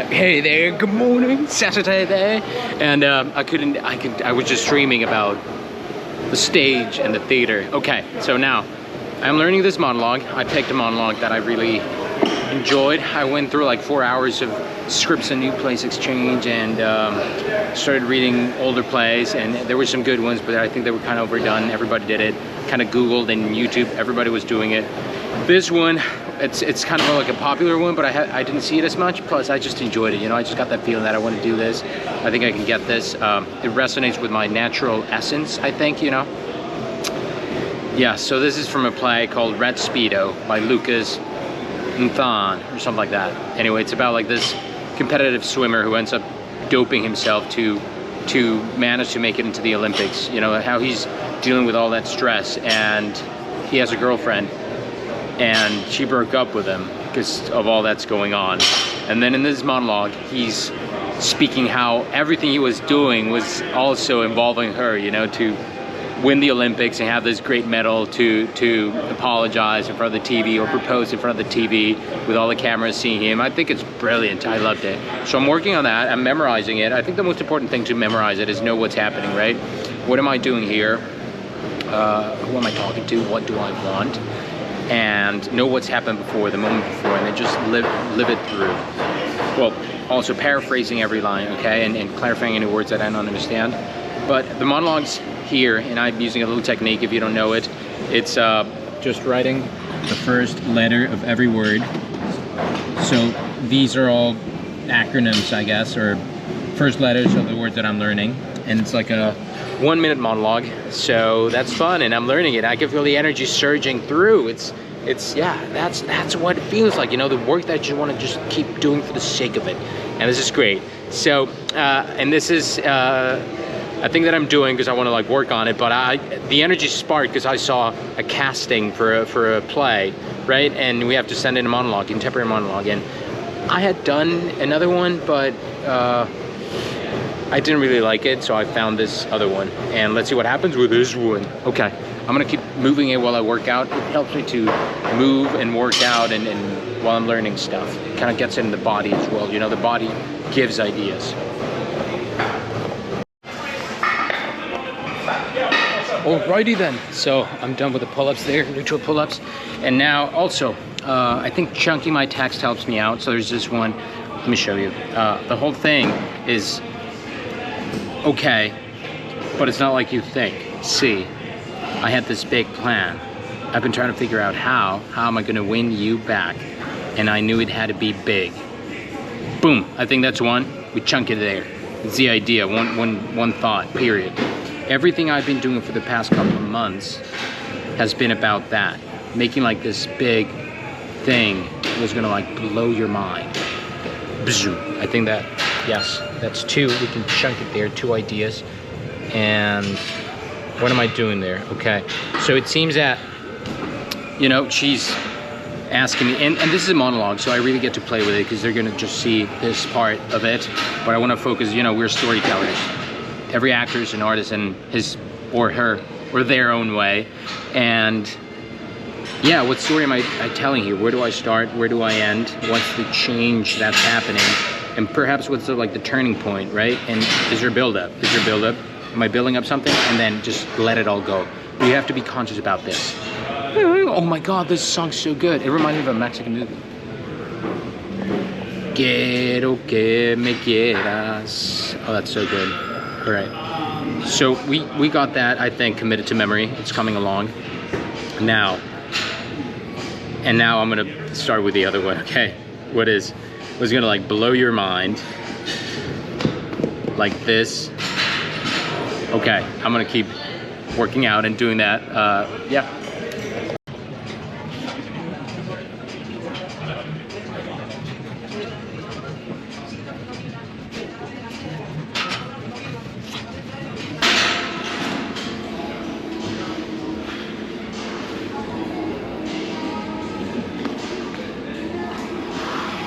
Hey there, good morning, Saturday there. And I was just dreaming about the stage and the theater. Okay, so now I'm learning this monologue. I picked a monologue that I really enjoyed. I went through like 4 hours of scripts and new plays exchange and started reading older plays, and there were some good ones, but I think they were kind of overdone. Everybody did it. Kind of Googled and YouTube, everybody was doing it. This one, it's kind of like a popular one, but I didn't see it as much. Plus, I just enjoyed it. You know, I just got that feeling that I want to do this. I think I can get this. It resonates with my natural essence, I think, you know. Yeah, so this is from a play called Red Speedo by Lucas Nthan or something like that. Anyway, it's about like this competitive swimmer who ends up doping himself to manage to make it into the Olympics. You know, how he's dealing with all that stress, and he has a girlfriend and she broke up with him because of all that's going on. And then in this monologue, he's speaking how everything he was doing was also involving her, you know, to win the Olympics and have this great medal, to apologize in front of the TV or propose in front of the TV with all the cameras seeing him. I think it's brilliant. I loved it. So I'm working on that. I'm memorizing it. I think the most important thing to memorize it is know what's happening, right? What am I doing here? Who am I talking to? What do I want? And know what's happened before, the moment before, and then just live it through. Well, also paraphrasing every line, okay, and clarifying any words that I don't understand. But the monologue's here, and I'm using a little technique if you don't know it. It's just writing the first letter of every word. So these are all acronyms, I guess, or first letters of the words that I'm learning. And it's like a 1 minute monologue, so that's fun, and I'm learning it. I can feel the energy surging through. It's yeah, that's what it feels like, you know, the work that you want to just keep doing for the sake of it. And this is great. So and this is a thing that I'm doing because I want to like work on it, but the energy sparked because I saw a casting for a play, right? And we have to send in a monologue, contemporary monologue, and I had done another one, but I didn't really like it, so I found this other one, and let's see what happens with this one. Okay, I'm gonna keep moving it while I work out. It helps me to move and work out, and while I'm learning stuff, it kind of gets in the body as well. You know, the body gives ideas. Alrighty then, so I'm done with the pull-ups there, neutral pull-ups, and now also, I think chunking my text helps me out. So there's this one. Let me show you. The whole thing is okay, but it's not like you think. See, I had this big plan. I've been trying to figure out how am I gonna win you back? And I knew it had to be big. Boom, I think that's one. We chunk it there. It's the idea, one thought, period. Everything I've been doing for the past couple of months has been about that. Making like this big thing was gonna like blow your mind. Bzoo. I think that, yes, that's two. We can chunk it there, 2 ideas. And what am I doing there? Okay, so it seems that, you know, she's asking me, and this is a monologue, so I really get to play with it because they're gonna just see this part of it. But I wanna focus, you know, we're storytellers. Every actor is an artist in his or her or their own way. And yeah, what story am I telling here? Where do I start? Where do I end? What's the change that's happening? And perhaps what's the turning point, right? And is there build-up? Is there build-up? Am I building up something? And then just let it all go. You have to be conscious about this. Oh my God, this song's so good. It reminds me of a Mexican movie. Quiero que me quieras. Oh, that's so good. All right. So we got that, I think, committed to memory. It's coming along. Now I'm gonna start with the other one, okay? Was gonna like blow your mind, like this. Okay, I'm gonna keep working out and doing that, yeah.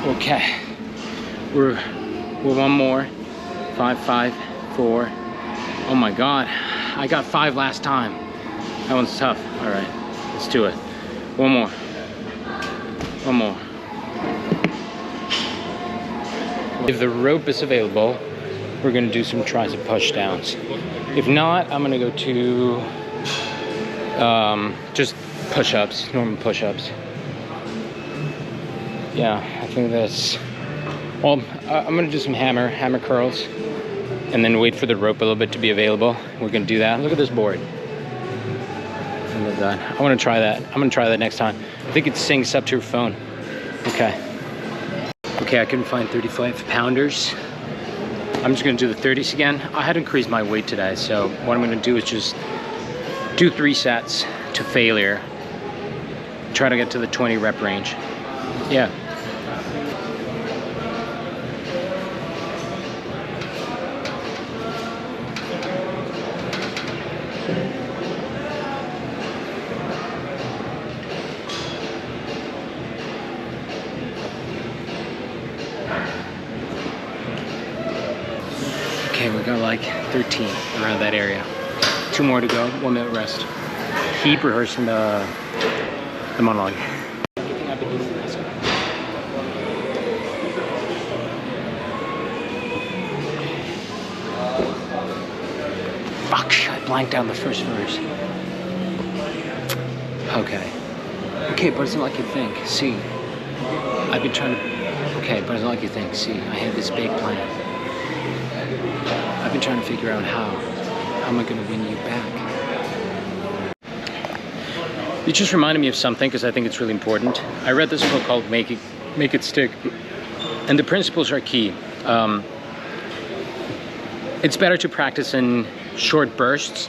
Okay, we're one more. 5, 5, 4. Oh my God, I got 5 last time. That one's tough. All right, let's do it. One more. If the rope is available, we're gonna do some tricep push downs. If not, I'm gonna go to just push-ups, normal push-ups. Yeah, I think that's, well, I'm gonna do some hammer curls, and then wait for the rope a little bit to be available. We're gonna do that. Look at this board. I love that. I wanna try that. I'm gonna try that next time. I think it syncs up to your phone. Okay. Okay, I couldn't find 35 pounders. I'm just gonna do the 30s again. I had increased my weight today, so what I'm gonna do is just do 3 sets to failure. Try to get to the 20 rep range. Yeah. Okay, we got like 13 around that area. 2 more to go, 1 minute rest. Keep rehearsing the monologue. Fuck, I blanked out the first verse. Okay. Okay, but it's not like you think. See, I've been trying to, okay, but it's not like you think. See, I had this big plan. I've been trying to figure out how am I gonna win you back? You just reminded me of something because I think it's really important. I read this book called Make It Stick, and the principles are key. It's better to practice in short bursts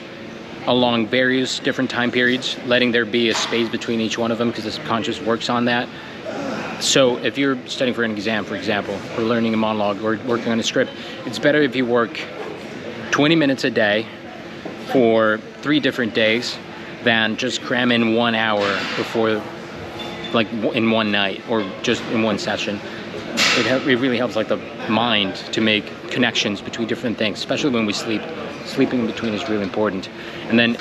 along various different time periods, letting there be a space between each one of them because the subconscious works on that. So if you're studying for an exam, for example, or learning a monologue or working on a script, it's better if you work 20 minutes a day for 3 different days than just cram in 1 hour before, like in one night or just in one session. It really helps like the mind to make connections between different things, especially when we sleep. Sleeping in between is really important. And then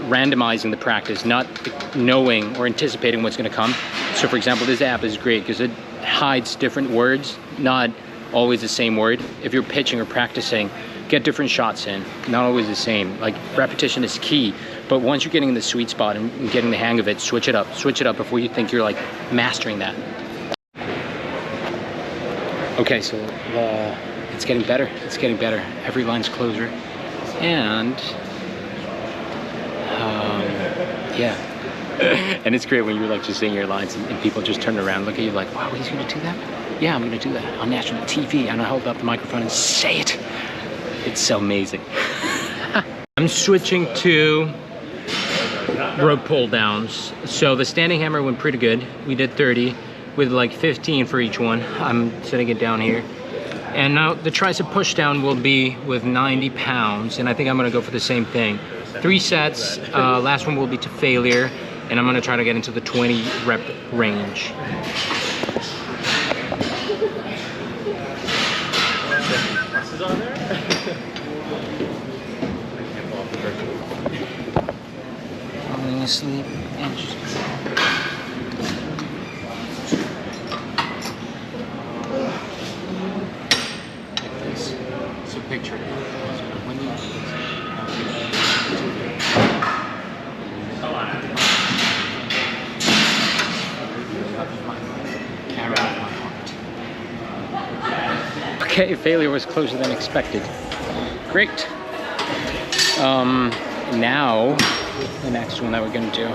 randomizing the practice, not knowing or anticipating what's gonna come. So for example, this app is great because it hides different words, not always the same word. If you're pitching or practicing, get different shots in, not always the same. Like repetition is key, but once you're getting in the sweet spot and getting the hang of it, switch it up before you think you're like mastering that. Okay, so it's getting better, Every line's closer. And, yeah. And it's great when you're like just saying your lines and people just turn around, look at you like, wow, he's gonna do that? Yeah, I'm gonna do that on national TV. And I hold up the microphone and say it. It's so amazing. I'm switching to rope pull downs. So the standing hammer went pretty good. We did 30 with like 15 for each one. I'm setting it down here. And now the tricep push down will be with 90 pounds. And I think I'm gonna go for the same thing. 3 sets, last one will be to failure. And I'm gonna try to get into the 20 rep range. Falling asleep and just... So picture it. When you okay, failure was closer than expected. Great. Now the next one that we're gonna do.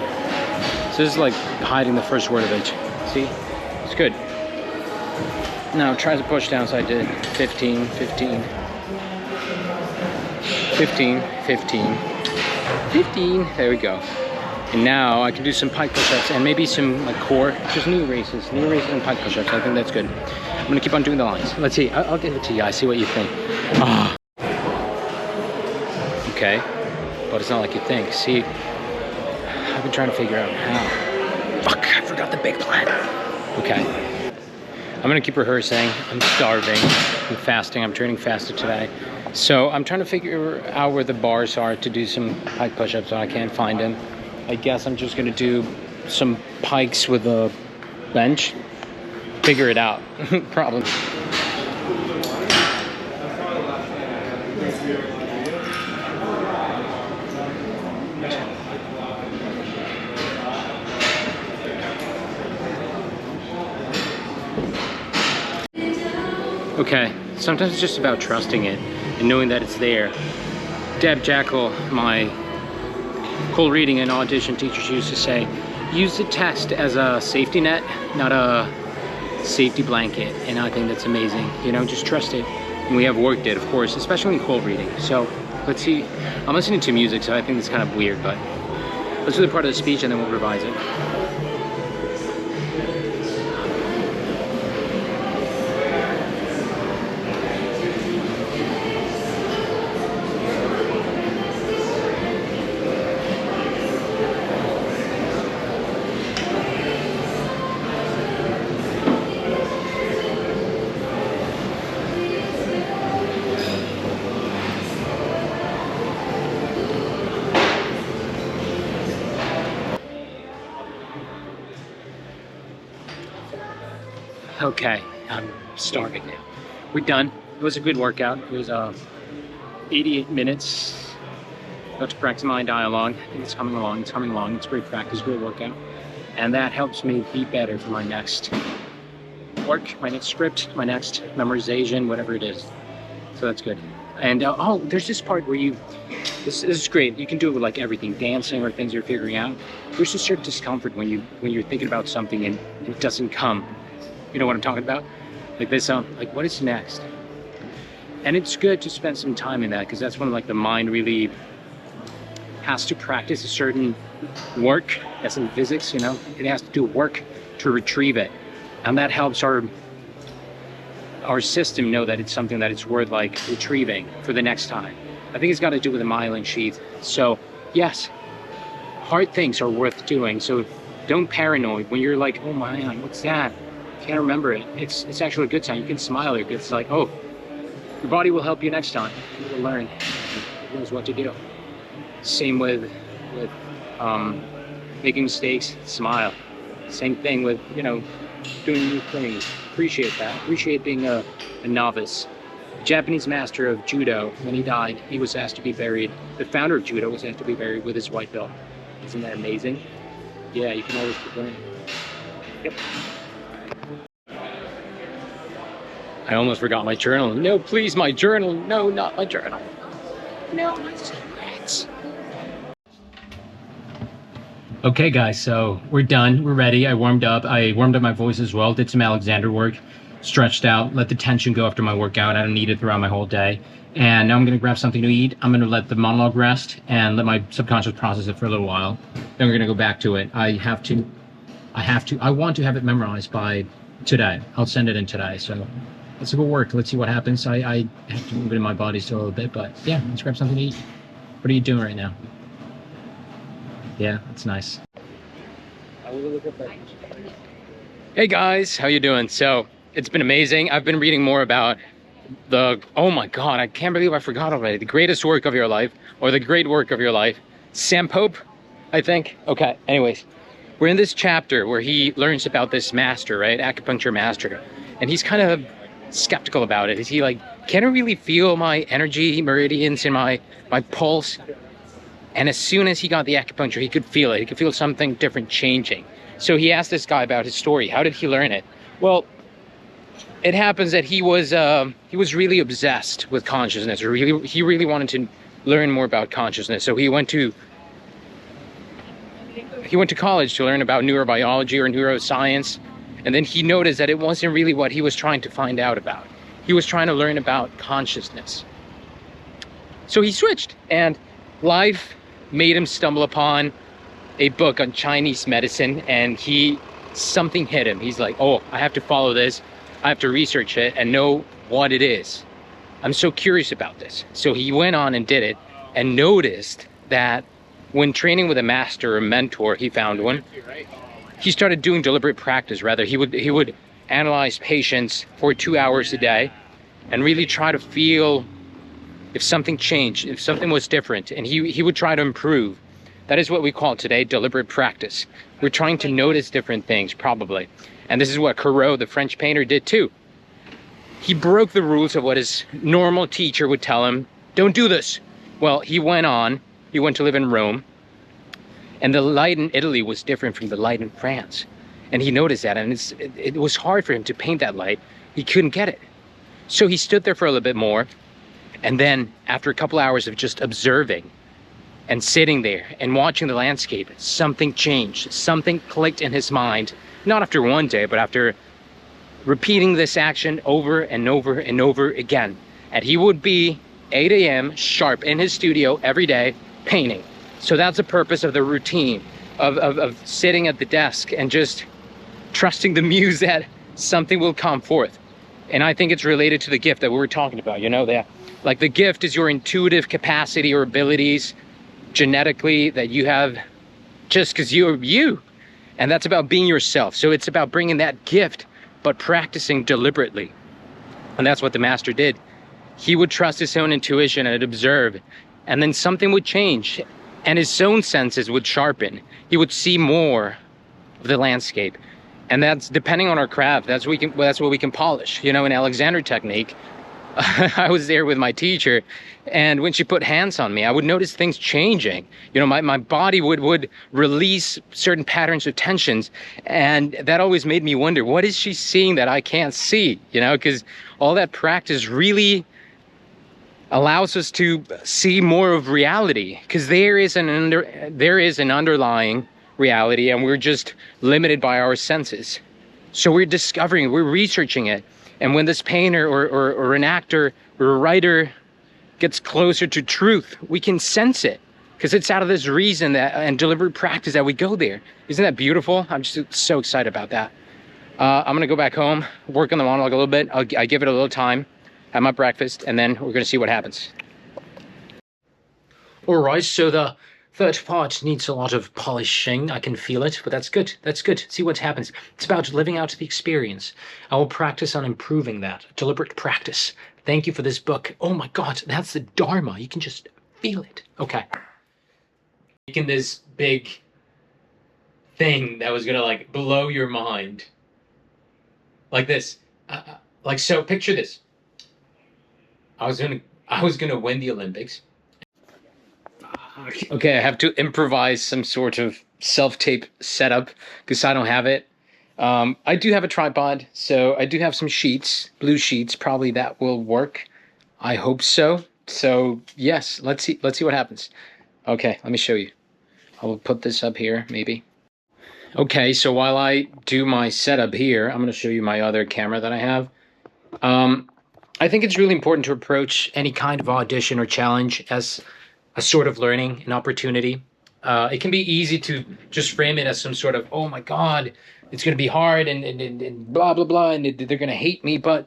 So this is like hiding the first word of it. See? It's good. Now try to push down, so I did 15, 15, 15, 15, 15, there we go. And now I can do some pike push-ups and maybe some like core, just knee raises and pike push-ups. I think that's good. I'm gonna keep on doing the lines. Let's see, I'll give it to you guys, see what you think. Oh. Okay, but it's not like you think. See, I've been trying to figure out how. Fuck, I forgot the big plan. Okay. I'm gonna keep rehearsing. I'm starving. I'm fasting. I'm turning fasted today. So I'm trying to figure out where the bars are to do some pike push-ups, and I can't find them. I guess I'm just gonna do some pikes with a bench. Figure it out. Problem. Okay, sometimes it's just about trusting it and knowing that it's there. Deb Jackal, my cold reading and audition teachers used to say, use the test as a safety net, not a safety blanket. And I think that's amazing. You know, just trust it. And we have worked it, of course, especially in cold reading. So let's see. I'm listening to music, so I think it's kind of weird, but let's do the part of the speech and then we'll revise it. Okay, I'm starving now. We're done. It was a good workout. It was 88 minutes. Got to practice my dialogue. I think it's coming along. It's coming along. It's great practice, great workout. And that helps me be better for my next work, my next script, my next memorization, whatever it is. So that's good. And oh, there's this part where this is great. You can do it with like everything, dancing or things you're figuring out. There's a certain discomfort when you're thinking about something and it doesn't come. You know what I'm talking about? Like this, like what is next? And it's good to spend some time in that because that's when like the mind really has to practice a certain work, as in physics, you know, it has to do work to retrieve it. And that helps our system know that it's something that it's worth like retrieving for the next time. I think it's got to do with the myelin sheath. So yes, hard things are worth doing. So don't paranoid when you're like, oh my, what's that? Can't remember it. It's actually a good sign. You can smile. It's like, oh, your body will help you next time. You will learn. It knows what to do. Same with making mistakes. Smile. Same thing with, you know, doing new things. Appreciate that. Appreciate being a novice. The Japanese master of judo, when he died, he was asked to be buried. The founder of judo was asked to be buried with his white belt. Isn't that amazing? Yeah, you can always keep learning. Yep. I almost forgot my journal. No, please, my journal. No, not my journal. No, my secrets. Okay, guys, so we're done. We're ready. I warmed up. I warmed up my voice as well. Did some Alexander work. Stretched out. Let the tension go after my workout. I don't need it throughout my whole day. And now I'm going to grab something to eat. I'm going to let the monologue rest and let my subconscious process it for a little while. Then we're going to go back to it. I want to have it memorized by today. I'll send it in today, so let's go work. Let's see what happens. I have to move it in my body still a little bit, but yeah, let's grab something to eat. What are you doing right now? Yeah, that's nice. Hey guys, how you doing? So it's been amazing. I've been reading more about oh my God, I can't believe I forgot already. The greatest work of your life, or the great work of your life. Sam Pope, I think. Okay, anyways. We're in this chapter where he learns about this master, right? Acupuncture master. And he's kind of skeptical about it. Is he like, can I really feel my energy meridians in my pulse? And as soon as he got the acupuncture, he could feel it. He could feel something different changing. So he asked this guy about his story. How did he learn it? Well, it happens that he was really obsessed with consciousness. Or he really wanted to learn more about consciousness. So he went to college to learn about neurobiology or neuroscience, and then he noticed that it wasn't really what he was trying to find out about. He was trying to learn about consciousness. So he switched, and life made him stumble upon a book on Chinese medicine, and something hit him. He's like, oh, I have to follow this. I have to research it and know what it is. I'm so curious about this. So he went on and did it and noticed that when training with a master or mentor, he found one, he started doing deliberate practice. Rather, he would analyze patients for 2 hours a day and really try to feel if something changed, if something was different, and he would try to improve. That is what we call today deliberate practice. We're trying to notice different things, probably. And this is what Corot, the French painter, did too. he broke the rules of what his normal teacher would tell him. Don't do this. Well, he went to live in Rome, and the light in Italy was different from the light in France. And he noticed that, and it was hard for him to paint that light. He couldn't get it. So he stood there for a little bit more, and then after a couple hours of just observing and sitting there and watching the landscape, something changed. Something clicked in his mind, not after one day, but after repeating this action over and over and over again. And he would be 8 a.m. sharp in his studio every day painting. So that's the purpose of the routine of sitting at the desk and just trusting the muse that something will come forth. And I think it's related to the gift that we were talking about, you know, that like the gift is your intuitive capacity or abilities genetically that you have just because you're you. And that's about being yourself. So it's about bringing that gift, but practicing deliberately. And that's what the master did. He would trust his own intuition and observe, and then something would change and his own senses would sharpen. He would see more of the landscape. And that's depending on our craft. That's what we can polish. You know, in Alexander technique, I was there with my teacher, and when she put hands on me, I would notice things changing. You know, my body would release certain patterns of tensions, and that always made me wonder, what is she seeing that I can't see? You know, because all that practice really allows us to see more of reality, because there is an underlying reality, and we're just limited by our senses. So we're discovering, we're researching it. And when this painter or an actor or a writer gets closer to truth, we can sense it, because it's out of this reason and deliberate practice that we go there. Isn't that beautiful? I'm just so excited about that. I'm gonna go back home, work on the monologue a little bit. I give it a little time, have my breakfast, and then we're gonna see what happens. All right, so the third part needs a lot of polishing. I can feel it, but that's good. That's good. See what happens. It's about living out the experience. I will practice on improving that. Deliberate practice. Thank you for this book. Oh my God, that's the Dharma. You can just feel it. Okay. Making this big thing that was gonna like blow your mind. Like this. Like so, picture this. I was gonna win the Olympics. Okay, I have to improvise some sort of self-tape setup because I don't have it. I do have a tripod, so I do have some sheets, blue sheets. Probably that will work. I hope so. So yes, let's see what happens. Okay, let me show you. I will put this up here, maybe. Okay, so while I do my setup here, I'm going to show you my other camera that I have. I think it's really important to approach any kind of audition or challenge as a sort of learning, an opportunity. It can be easy to just frame it as some sort of, oh my God, it's going to be hard and blah, blah, blah, and they're going to hate me. But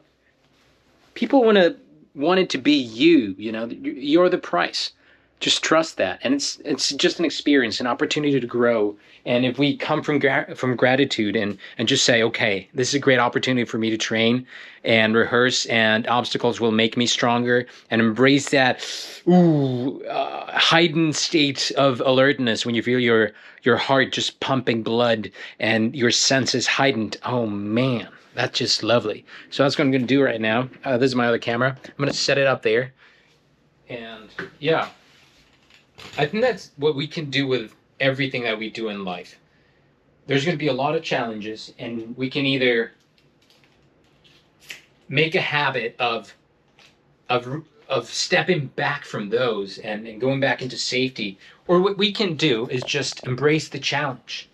people want it to be you, you know, you're the price. Just trust that. And it's just an experience, an opportunity to grow. And if we come from gratitude and just say, okay, this is a great opportunity for me to train and rehearse, and obstacles will make me stronger, and embrace that heightened state of alertness when you feel your heart just pumping blood and your senses heightened. Oh man, that's just lovely. So that's what I'm going to do right now. This is my other camera. I'm going to set it up there. And yeah. I think that's what we can do with everything that we do in life. There's going to be a lot of challenges, and we can either make a habit of stepping back from those and going back into safety, or what we can do is just embrace the challenge.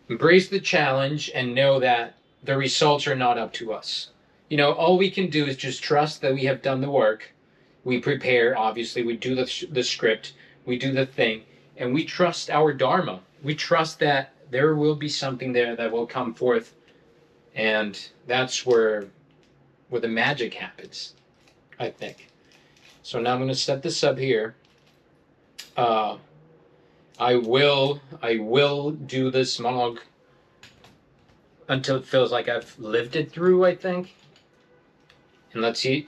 Embrace the challenge and know that the results are not up to us. You know, all we can do is just trust that we have done the work. We prepare, obviously, we do the script. We do the thing, and we trust our Dharma. We trust that there will be something there that will come forth, and that's where the magic happens, I think. So now I'm going to set this up here. I will do this monologue until it feels like I've lived it through, I think. And let's see.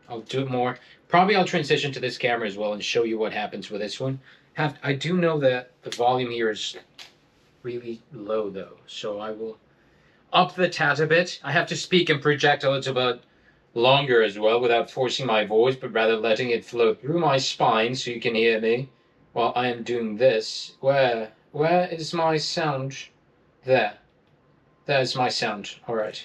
I'll do it more. Probably I'll transition to this camera as well and show you what happens with this one. I do know that the volume here is really low though, so I will up the tad a bit. I have to speak and project a little bit longer as well without forcing my voice, but rather letting it flow through my spine so you can hear me while I am doing this. Where is my sound? There. There's my sound. All right.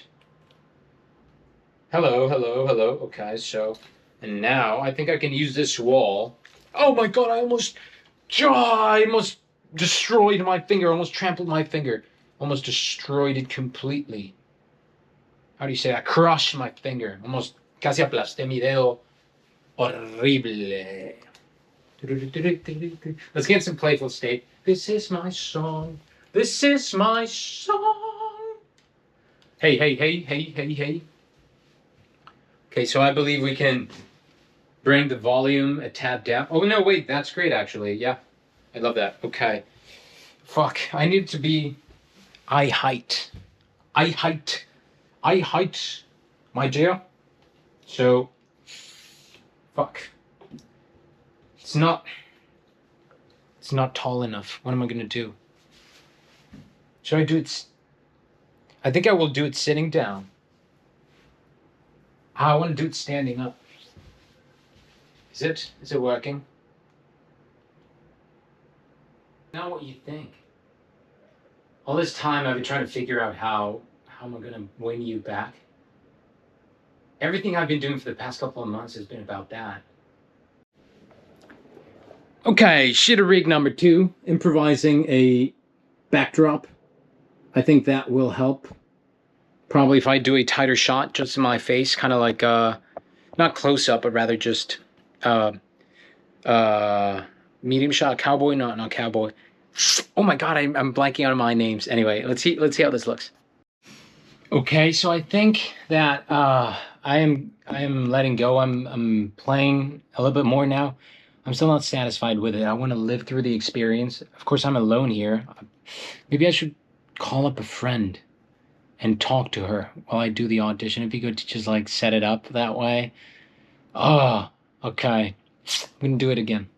Hello, hello, hello. Okay, so, and now I think I can use this wall. Oh my god, I almost destroyed my finger, almost trampled my finger, almost destroyed it completely. How do you say that? Crushed my finger, almost casi aplasté mi dedo. Horrible. Let's get some playful state. This is my song. This is my song. Hey, hey, hey, hey, hey, hey. Okay, so I believe we can bring the volume a tad down. Oh, no, wait, that's great, actually. Yeah, I love that. Okay. Fuck, I need to be eye height. Eye height. Eye height, my dear. So, fuck. It's not tall enough. What am I gonna do? Should I do it? I think I will do it sitting down. I want to do it standing up. Is it working? Not what you think. All this time I've been trying to figure out how am I gonna win you back. Everything I've been doing for the past couple of months has been about that. Okay, shitter rig number 2, improvising a backdrop. I think that will help. Probably if I do a tighter shot just in my face, kind of like not close up, but rather just medium shot. Cowboy, not cowboy. Oh my god, I'm blanking out on my names. Anyway, let's see how this looks. Okay, so I think that I am letting go. I'm playing a little bit more now. I'm still not satisfied with it. I want to live through the experience. Of course, I'm alone here. Maybe I should call up a friend and talk to her while I do the audition. It'd be good to just like set it up that way. Oh, okay. I'm gonna do it again.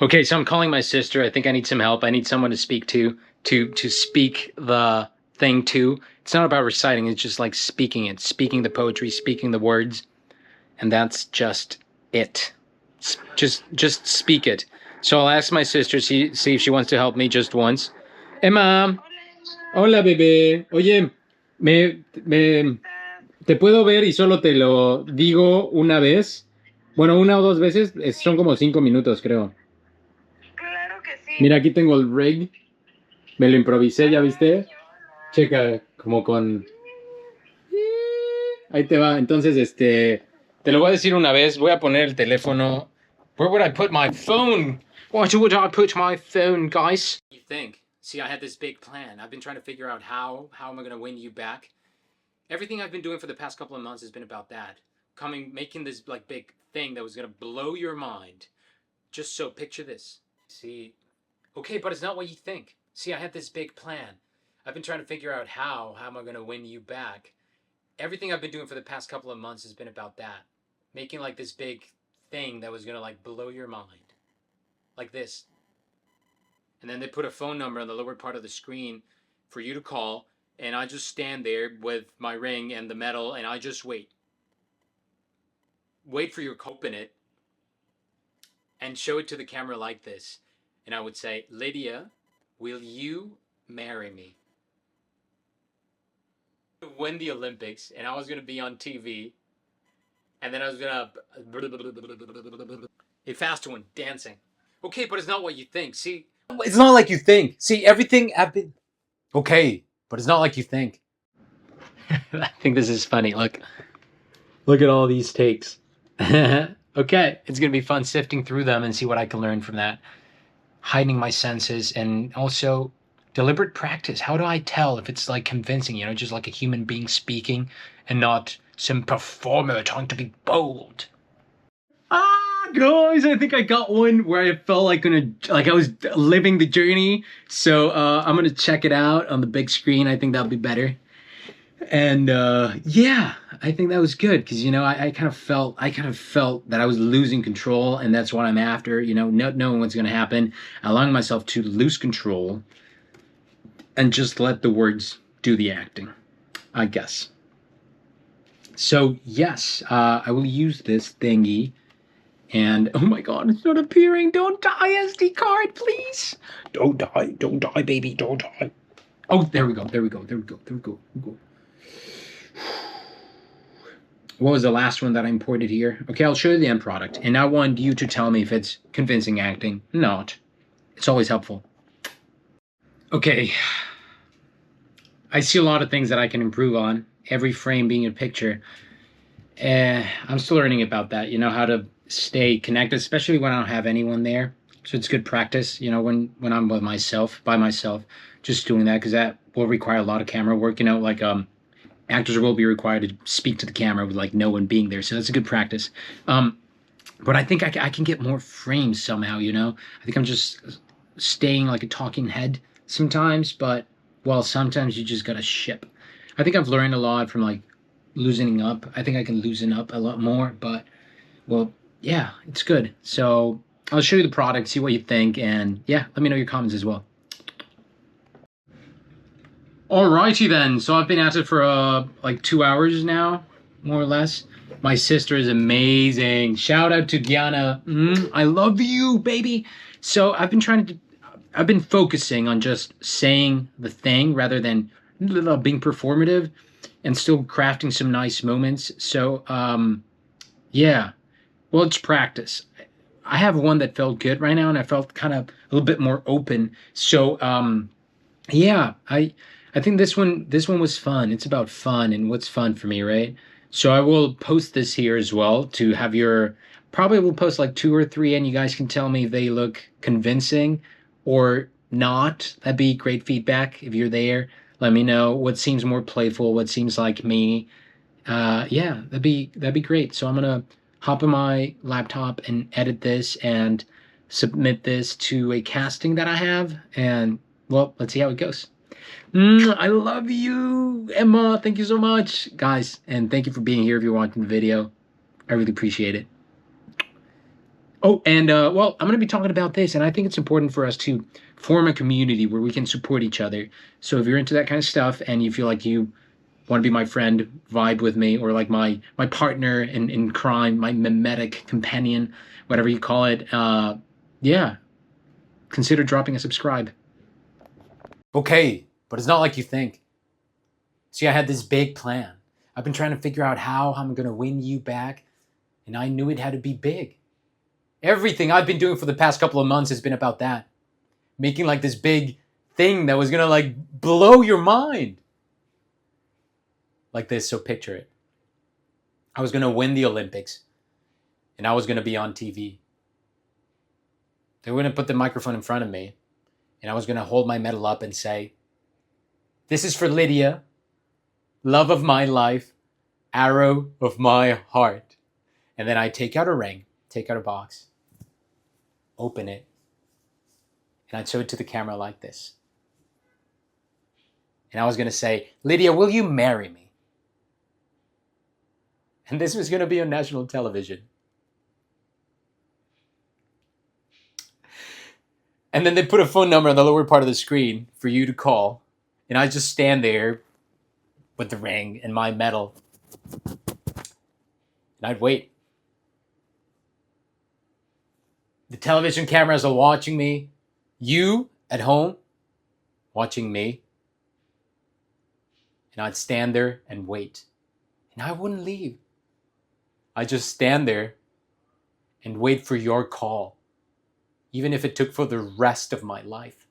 Okay, so I'm calling my sister. I think I need some help. I need someone to speak to speak the thing to. It's not about reciting, it's just like speaking it, speaking the poetry, speaking the words. And that's just it. Just speak it. So I'll ask my sister, see if she wants to help me just once. Emma. Hola, bebé. Oye, te puedo ver y solo te lo digo una vez. Bueno, una o dos veces. Son como 5 minutos, creo. Claro que sí. Mira, aquí tengo el rig. Me lo improvisé, ¿ya viste? Checa, como con... Ahí te va. Entonces, te lo voy a decir una vez. Voy a poner el teléfono. Where would I put my phone? Where would I put my phone, guys? You think? See, I had this big plan. I've been trying to figure out how am I going to win you back. Everything I've been doing for the past couple of months has been about that. Making this like big thing that was going to blow your mind. Just so, picture this. See, okay, but it's not what you think. See, I had this big plan. I've been trying to figure out how am I going to win you back. Everything I've been doing for the past couple of months has been about that. Making like this big thing that was going to like blow your mind. Like this. And then they put a phone number on the lower part of the screen for you to call. And I just stand there with my ring and the medal and I just wait. Wait for you to open it. And show it to the camera like this. And I would say, Lydia, will you marry me? Win the Olympics, and I was going to be on TV. And then I was going to... A fast one, dancing. Okay, but it's not what you think. See, it's not like you think. See, everything I've been... Okay, but it's not like you think. I think this is funny. Look at all these takes. Okay, it's going to be fun sifting through them and see what I can learn from that. Hiding my senses and also deliberate practice. How do I tell if it's like convincing, just like a human being speaking and not some performer trying to be bold? Guys, I think I got one where I felt like I was living the journey. So I'm gonna check it out on the big screen. I think that'll be better. And yeah, I think that was good because I kind of felt that I was losing control, and that's what I'm after. Not knowing what's gonna happen, allowing myself to lose control, and just let the words do the acting, I guess. So yes, I will use this thingy. And oh my god, it's not appearing. Don't die, SD card, please. Don't die, baby, don't die. Oh, there we go, there we go, there we go, there we go, there we go. What was the last one that I imported here? Okay, I'll show you the end product. And I want you to tell me if it's convincing acting. Not. It's always helpful. Okay. I see a lot of things that I can improve on. Every frame being a picture. I'm still learning about that. You know, how to stay connected, especially when I don't have anyone there. So it's good practice, you know, when I'm with myself, by myself, just doing that, because that will require a lot of camera work, you know, like actors will be required to speak to the camera with like no one being there. So that's a good practice. But I think I can get more frames somehow, you know. I think I'm just staying like a talking head sometimes, but well, sometimes you just gotta ship. I think I've learned a lot from like loosening up. I think I can loosen up a lot more, but well, yeah, it's good. So I'll show you the product, see what you think, and yeah, let me know your comments as well. Alrighty then, so I've been at it for like 2 hours now, more or less. My sister is amazing. Shout out to Gianna. I love you, baby. So I've been focusing on just saying the thing rather than being performative and still crafting some nice moments. So yeah, well, it's practice. I have one that felt good right now, and I felt kind of a little bit more open. So yeah, I think this one was fun. It's about fun and what's fun for me, right? So I will post this here as well to have your probably will post like 2 or 3 and you guys can tell me if they look convincing or not. That'd be great feedback if you're there. Let me know what seems more playful, what seems like me. Yeah, that'd be great. So I'm gonna hop on my laptop and edit this and submit this to a casting that I have, and well, let's see how it goes. I love you, Emma. Thank you so much, guys, and thank you for being here. If you're watching the video, I really appreciate it. Oh, and well, I'm going to be talking about this, and I think it's important for us to form a community where we can support each other. So if you're into that kind of stuff and you feel like you want to be my friend, vibe with me, or like my partner in crime, my mimetic companion, whatever you call it, yeah, consider dropping a subscribe. Okay, but it's not like you think. See, I had this big plan. I've been trying to figure out how I'm going to win you back, and I knew it had to be big. Everything I've been doing for the past couple of months has been about that. Making like this big thing that was going to like blow your mind. Like this, so picture it. I was going to win the Olympics, and I was going to be on TV. They were going to put the microphone in front of me, and I was going to hold my medal up and say, "This is for Lydia, love of my life, arrow of my heart." And then I take out a ring, take out a box, open it, and I'd show it to the camera like this. And I was going to say, "Lydia, will you marry me?" And this was going to be on national television. And then they put a phone number on the lower part of the screen for you to call. And I just stand there with the ring and my medal. And I'd wait. The television cameras are watching me. You at home watching me. And I'd stand there and wait. And I wouldn't leave. I'd just stand there and wait for your call. Even if it took for the rest of my life.